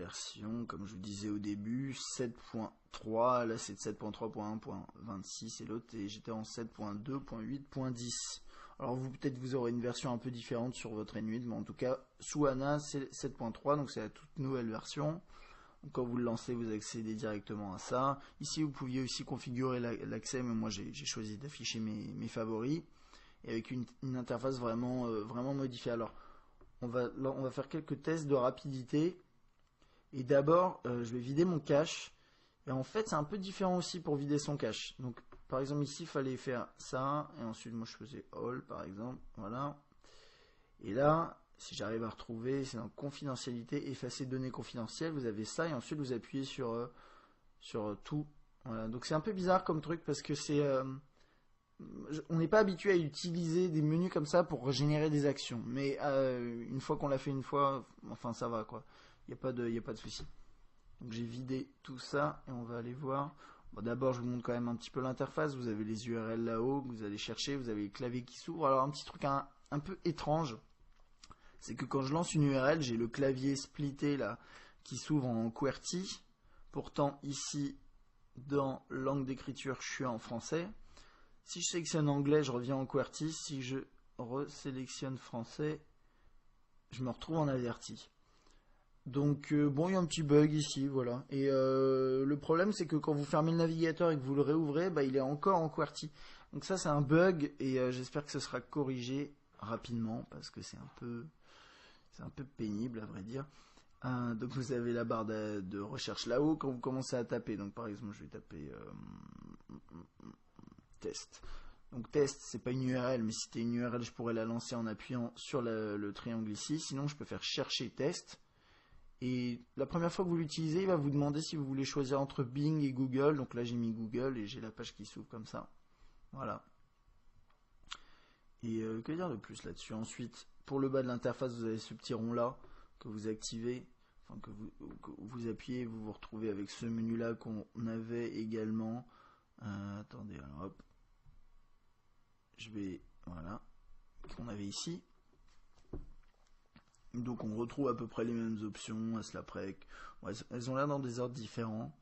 version, comme je vous disais au début, 7.3, là c'est 7.3.1.26 et l'autre, et j'étais en 7.2.8.10. Alors peut-être vous aurez une version un peu différente sur votre Inuit, mais en tout cas, sous ANA c'est 7.3, donc c'est la toute nouvelle version. Donc, quand vous le lancez, vous accédez directement à ça. Ici, vous pouviez aussi configurer l'accès, mais moi j'ai choisi d'afficher mes favoris, et avec une interface vraiment modifiée. Alors, on va faire quelques tests de rapidité. Et d'abord, je vais vider mon cache. Et en fait, c'est un peu différent aussi pour vider son cache. Donc, par exemple, ici, il fallait faire ça. Et ensuite, moi, je faisais all, par exemple. Voilà. Et là, si j'arrive à retrouver, c'est dans confidentialité, effacer données confidentielles. Vous avez ça. Et ensuite, vous appuyez sur tout. Voilà. Donc, c'est un peu bizarre comme truc parce que c'est... on n'est pas habitué à utiliser des menus comme ça pour générer des actions. Mais une fois qu'on l'a fait une fois, enfin ça va quoi. Il n'y a pas de souci. Donc j'ai vidé tout ça et on va aller voir. Bon, d'abord je vous montre quand même un petit peu l'interface. Vous avez les URL là-haut que vous allez chercher. Vous avez le clavier qui s'ouvre. Alors un petit truc un peu étrange, c'est que quand je lance une URL, j'ai le clavier splitté là qui s'ouvre en QWERTY. Pourtant ici dans langue d'écriture je suis en français. Si je sélectionne anglais, je reviens en QWERTY. Si je resélectionne français, je me retrouve en AVERTY. Donc bon, il y a un petit bug ici, voilà. Et le problème, c'est que quand vous fermez le navigateur et que vous le réouvrez, bah, il est encore en QWERTY. Donc ça, c'est un bug et j'espère que ce sera corrigé rapidement parce que c'est un peu pénible à vrai dire. Donc vous avez la barre de recherche là-haut quand vous commencez à taper. Donc par exemple, je vais taper test. Donc test, c'est pas une URL, mais si c'était une URL, je pourrais la lancer en appuyant sur le triangle ici. Sinon, je peux faire chercher test. Et la première fois que vous l'utilisez, il va vous demander si vous voulez choisir entre Bing et Google. Donc là, j'ai mis Google et j'ai la page qui s'ouvre comme ça. Voilà. Et que dire de plus là-dessus? Ensuite, pour le bas de l'interface, vous avez ce petit rond là que vous activez, enfin que vous appuyez, vous vous retrouvez avec ce menu là qu'on avait également. Attendez, alors hop. Je vais, voilà, qu'on avait ici. Donc on retrouve à peu près les mêmes options, Aslaprec. Ouais, elles ont l'air dans des ordres différents.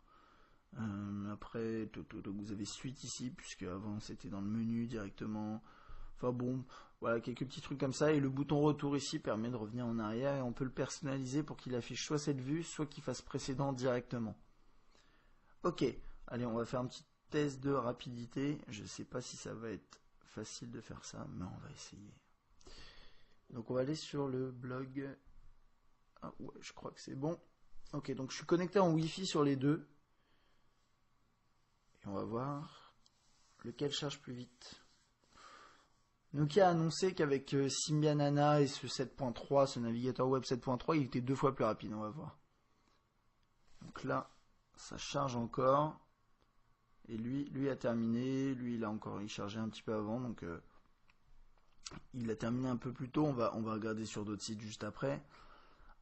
Après, vous avez suite ici, puisque avant c'était dans le menu directement. Enfin bon, voilà, quelques petits trucs comme ça. Et le bouton retour ici permet de revenir en arrière et on peut le personnaliser pour qu'il affiche soit cette vue, soit qu'il fasse précédent directement. Ok, allez, on va faire un petit test de rapidité. Je sais pas si ça va être facile de faire ça, mais on va essayer. Donc on va aller sur le blog. Ah ouais, je crois que c'est bon. Ok, donc je suis connecté en Wi-Fi sur les deux. Et on va voir lequel charge plus vite. Nokia a annoncé qu'avec Symbian ANA et ce 7.3, ce navigateur web 7.3, il était 2 fois plus rapide, on va voir. Donc là, ça charge encore. Et lui a terminé. Lui, il chargeait un petit peu avant, donc il a terminé un peu plus tôt. On va regarder sur d'autres sites juste après.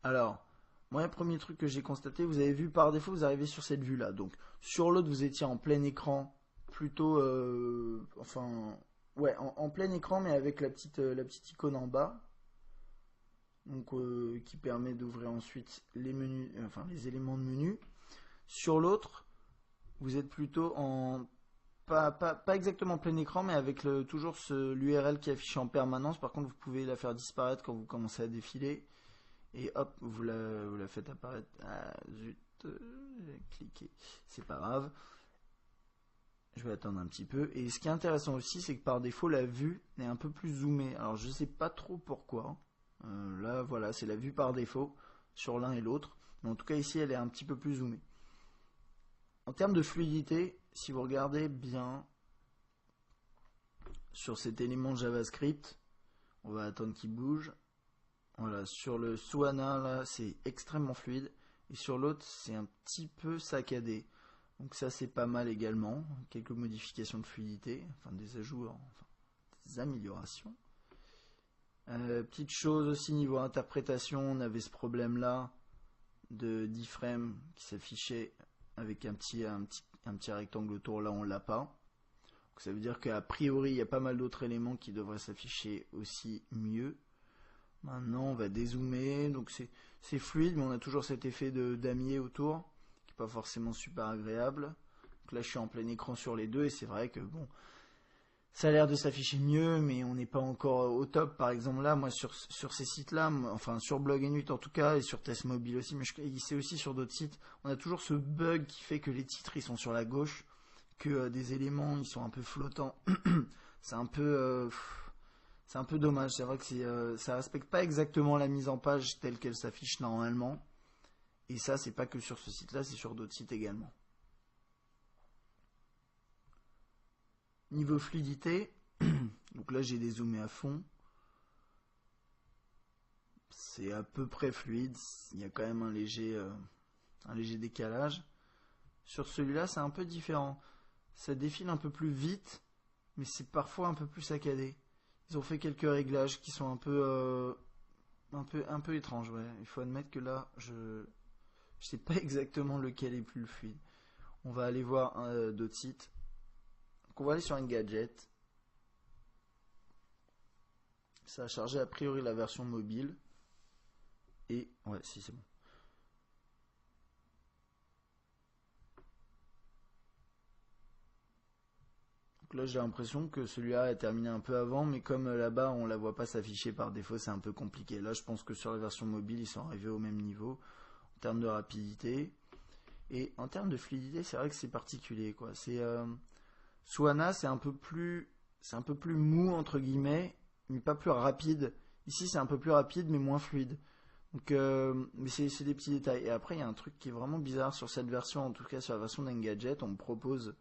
Alors, moi, le premier truc que j'ai constaté, vous avez vu par défaut, vous arrivez sur cette vue-là. Donc, sur l'autre, vous étiez en plein écran, plutôt, en plein écran, mais avec la petite icône en bas, donc qui permet d'ouvrir ensuite les menus, les éléments de menu. Sur l'autre, vous êtes plutôt en pas exactement plein écran, mais avec toujours l'URL qui est affiché en permanence. Par contre, vous pouvez la faire disparaître quand vous commencez à défiler. Et hop, vous la faites apparaître. Ah, zut, j'ai cliqué. C'est pas grave. Je vais attendre un petit peu. Et ce qui est intéressant aussi, c'est que par défaut, la vue est un peu plus zoomée. Alors, je sais pas trop pourquoi. Là, voilà, c'est la vue par défaut sur l'un et l'autre. Mais en tout cas, ici, elle est un petit peu plus zoomée. En termes de fluidité, si vous regardez bien sur cet élément JavaScript, on va attendre qu'il bouge. Voilà, sur le Suana, là, c'est extrêmement fluide. Et sur l'autre, c'est un petit peu saccadé. Donc ça, c'est pas mal également. Quelques modifications de fluidité, des ajouts, des améliorations. Petite chose aussi, niveau interprétation, on avait ce problème-là de d'iframe qui s'affichait avec un petit rectangle autour. Là, on l'a pas. Donc, ça veut dire qu'a priori, il y a pas mal d'autres éléments qui devraient s'afficher aussi mieux. Maintenant, on va dézoomer, donc c'est fluide, mais on a toujours cet effet de damier autour, qui n'est pas forcément super agréable. Donc là, je suis en plein écran sur les deux, et c'est vrai que bon, ça a l'air de s'afficher mieux, mais on n'est pas encore au top. Par exemple, là, moi, sur ces sites-là, enfin, sur Blog N8 en tout cas, et sur Test Mobile aussi, mais c'est aussi sur d'autres sites, on a toujours ce bug qui fait que les titres, ils sont sur la gauche, que des éléments, ils sont un peu flottants. C'est un peu... c'est un peu dommage, c'est vrai que ça respecte pas exactement la mise en page telle qu'elle s'affiche normalement. Et ça, c'est pas que sur ce site-là, c'est sur d'autres sites également. Niveau fluidité, donc là j'ai dézoomé à fond. C'est à peu près fluide, il y a quand même un léger décalage. Sur celui-là, c'est un peu différent. Ça défile un peu plus vite, mais c'est parfois un peu plus saccadé. Ils ont fait quelques réglages qui sont un peu étranges. Ouais. Il faut admettre que là, je sais pas exactement lequel est plus fluide. On va aller voir d'autres sites. Donc on va aller sur Engadget. Ça a chargé a priori la version mobile. Et ouais, si c'est bon. Donc là, j'ai l'impression que celui-là est terminé un peu avant, mais comme là-bas, on la voit pas s'afficher par défaut, c'est un peu compliqué. Là, je pense que sur la version mobile, ils sont arrivés au même niveau en termes de rapidité. Et en termes de fluidité, c'est vrai que c'est particulier, quoi. Swana, c'est un peu plus mou entre guillemets, mais pas plus rapide. Ici, c'est un peu plus rapide, mais moins fluide. Donc, mais c'est des petits détails. Et après, il y a un truc qui est vraiment bizarre sur cette version, en tout cas sur la version d'Engadget. On me propose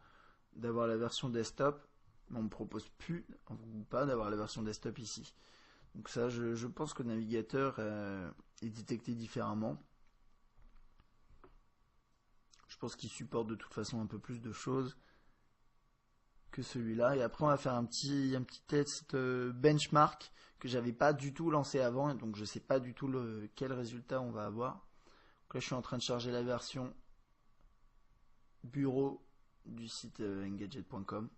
d'avoir la version desktop, mais on me propose plus ou pas d'avoir la version desktop ici. Donc ça, je pense que le navigateur est détecté différemment. Je pense qu'il supporte de toute façon un peu plus de choses que celui-là. Et après, on va faire un petit test benchmark que j'avais pas du tout lancé avant, et donc je sais pas du tout quel résultat on va avoir. Donc là, je suis en train de charger la version bureau du site engadget.com.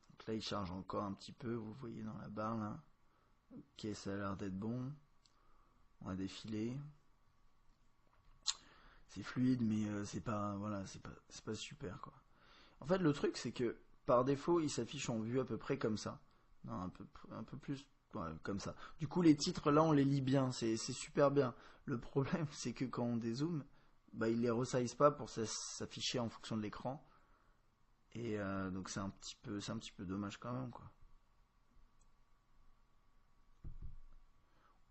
Donc là, il charge encore un petit peu, vous voyez dans la barre là. Ok, ça a l'air d'être bon. On va défiler. C'est fluide, mais c'est pas super quoi. En fait, le truc, c'est que par défaut, il s'affiche en vue à peu près comme ça. Non, un peu plus, ouais, comme ça. Du coup, les titres, là, on les lit bien. C'est super bien. Le problème, c'est que quand on dézoome, bah, il les resize pas pour s'afficher en fonction de l'écran. Et donc, c'est un petit peu dommage quand même, quoi.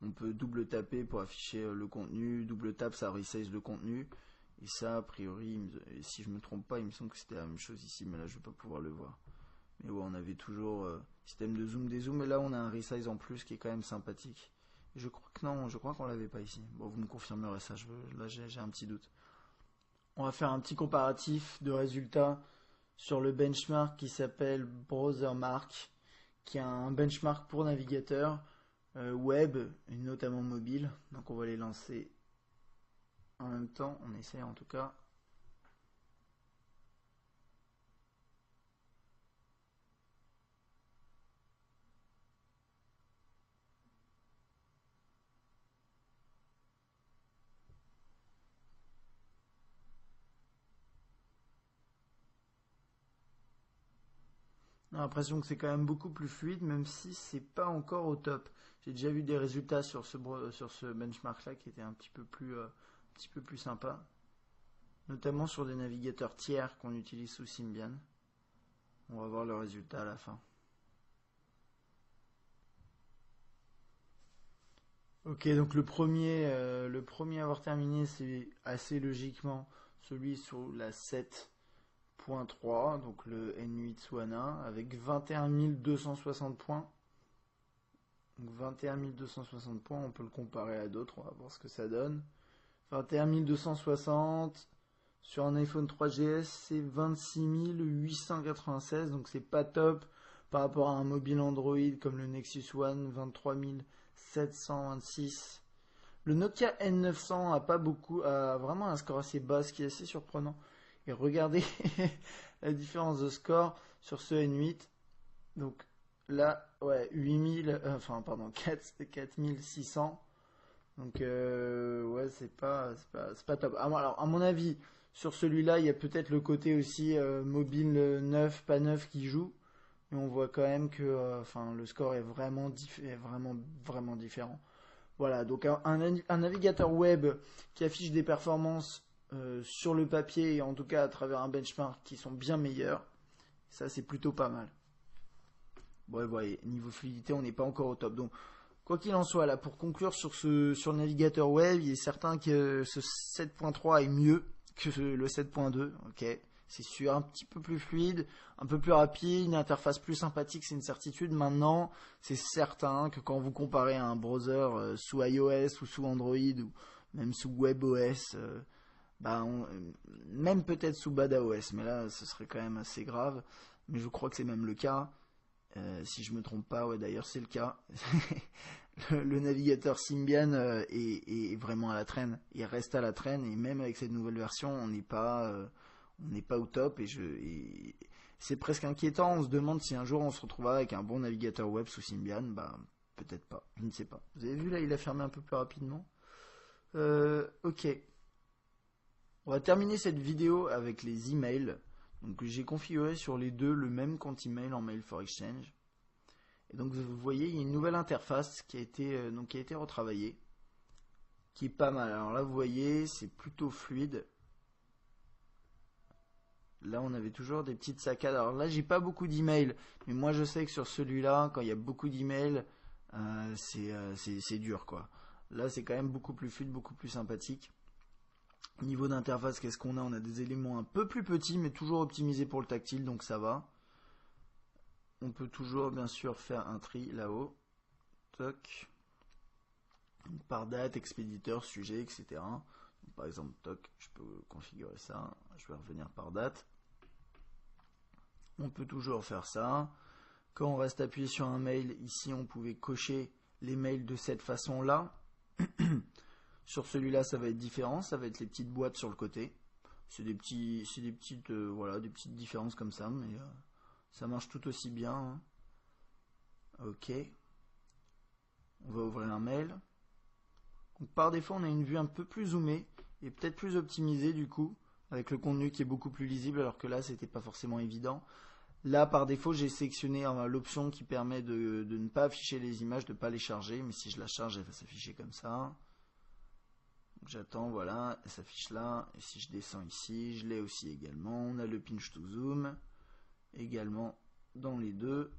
On peut double taper pour afficher le contenu. Double tap, ça resize le contenu. Et ça, a priori, si je me trompe pas, il me semble que c'était la même chose ici, mais là je vais pas pouvoir le voir. Mais ouais, on avait toujours système de zoom, dézoom, et là on a un resize en plus qui est quand même sympathique. Et je crois que non, je crois qu'on l'avait pas ici. Bon, vous me confirmerez ça, là j'ai un petit doute. On va faire un petit comparatif de résultats sur le benchmark qui s'appelle BrowserMark, qui est un benchmark pour navigateur web, et notamment mobile. Donc on va les lancer en même temps, on essaie en tout cas. J'ai l'impression que c'est quand même beaucoup plus fluide, même si c'est pas encore au top. J'ai déjà vu des résultats sur ce benchmark là qui étaient un petit peu plus sympa, notamment sur des navigateurs tiers qu'on utilise sous Symbian. On va voir le résultat à la fin. Ok, donc le premier à avoir terminé, c'est assez logiquement celui sur la 7.3, donc le N8 Swana, avec 21 260 points. Donc 21 260 points, on peut le comparer à d'autres, on va voir ce que ça donne. 21 260 sur un iPhone 3GS, c'est 26 896, donc c'est pas top par rapport à un mobile Android comme le Nexus One, 23 726. Le Nokia N900 a vraiment un score assez bas, ce qui est assez surprenant. Et regardez la différence de score sur ce N8. Donc là, ouais, 8000, enfin, pardon, 4600. Donc, ouais, c'est pas top. Alors, à mon avis, sur celui-là, il y a peut-être le côté aussi mobile neuf, pas neuf qui joue. Mais on voit quand même que enfin, le score est vraiment, est vraiment, vraiment différent. Voilà, donc un navigateur web qui affiche des performances sur le papier et en tout cas à travers un benchmark qui sont bien meilleurs, ça c'est plutôt pas mal. Bon, vous voyez, niveau fluidité, on n'est pas encore au top. Donc, quoi qu'il en soit, là, pour conclure sur le navigateur web, il est certain que ce 7.3 est mieux que le 7.2, ok. C'est sûr, un petit peu plus fluide, un peu plus rapide, une interface plus sympathique, c'est une certitude. Maintenant, c'est certain que quand vous comparez à un browser sous iOS ou sous Android ou même sous WebOS, bah même peut-être sous BadaOS, mais là, ce serait quand même assez grave. Mais je crois que c'est même le cas. Si je me trompe pas, ouais, d'ailleurs c'est le cas. Le navigateur Symbian est vraiment à la traîne. Il reste à la traîne et même avec cette nouvelle version, on n'est pas au top et c'est presque inquiétant. On se demande si un jour on se retrouvera avec un bon navigateur web sous Symbian. Bah peut-être pas, je ne sais pas. Vous avez vu là, il a fermé un peu plus rapidement. Ok. On va terminer cette vidéo avec les emails. Donc j'ai configuré sur les deux le même compte email en Mail for Exchange. Et donc vous voyez, il y a une nouvelle interface qui a été retravaillée, qui est pas mal. Alors là vous voyez, c'est plutôt fluide. Là on avait toujours des petites saccades. Alors là j'ai pas beaucoup d'emails, mais moi je sais que sur celui-là, quand il y a beaucoup d'emails, c'est dur quoi. Là c'est quand même beaucoup plus fluide, beaucoup plus sympathique. Niveau d'interface, qu'est-ce qu'on a? On a des éléments un peu plus petits, mais toujours optimisés pour le tactile, donc ça va. On peut toujours, bien sûr, faire un tri là-haut. Toc. Par date, expéditeur, sujet, etc. Donc, par exemple, toc, je peux configurer ça. Je vais revenir par date. On peut toujours faire ça. Quand on reste appuyé sur un mail, ici, on pouvait cocher les mails de cette façon-là. Sur celui-là, ça va être différent, ça va être les petites boîtes sur le côté. C'est des petites, voilà, des petites différences comme ça, mais ça marche tout aussi bien. Hein. Ok. On va ouvrir un mail. Donc, par défaut, on a une vue un peu plus zoomée et peut-être plus optimisée du coup, avec le contenu qui est beaucoup plus lisible, alors que là, c'était pas forcément évident. Là, par défaut, j'ai sélectionné l'option qui permet de ne pas afficher les images, de ne pas les charger, mais si je la charge, elle va s'afficher comme ça. J'attends, voilà, elle s'affiche là. Et si je descends ici, je l'ai aussi également. On a le pinch to zoom également dans les deux.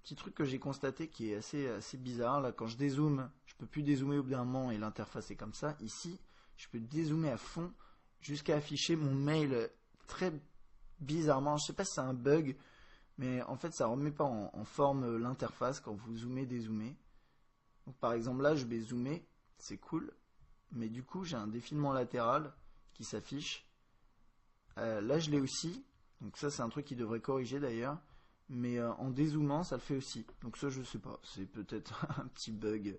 Petit truc que j'ai constaté qui est assez bizarre. Là, quand je dézoome, je peux plus dézoomer au bout d'un moment et l'interface est comme ça. Ici, je peux dézoomer à fond jusqu'à afficher mon mail très bizarrement. Je sais pas si c'est un bug, mais en fait, ça remet pas en forme l'interface quand vous zoomez, dézoomez. Donc, par exemple, là, je vais zoomer, c'est cool. Mais du coup j'ai un défilement latéral qui s'affiche. Là je l'ai aussi, donc ça c'est un truc qui devrait corriger d'ailleurs, mais en dézoomant ça le fait aussi. Donc ça je sais pas, c'est peut-être un petit bug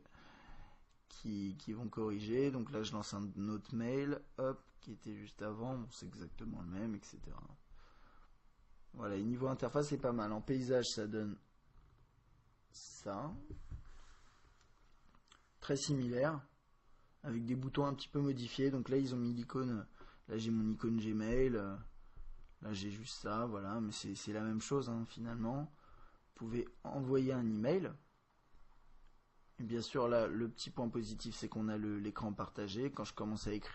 qui vont corriger. Donc là je lance un autre mail, hop, qui était juste avant, bon, c'est exactement le même, etc. Voilà, et niveau interface c'est pas mal. En paysage ça donne ça, très similaire, avec des boutons un petit peu modifiés. Donc là ils ont mis l'icône, là j'ai mon icône Gmail, là j'ai juste ça, voilà, mais c'est la même chose hein, finalement. Vous pouvez envoyer un email. Et bien sûr là le petit point positif c'est qu'on a l'écran partagé. Quand je commence à écrire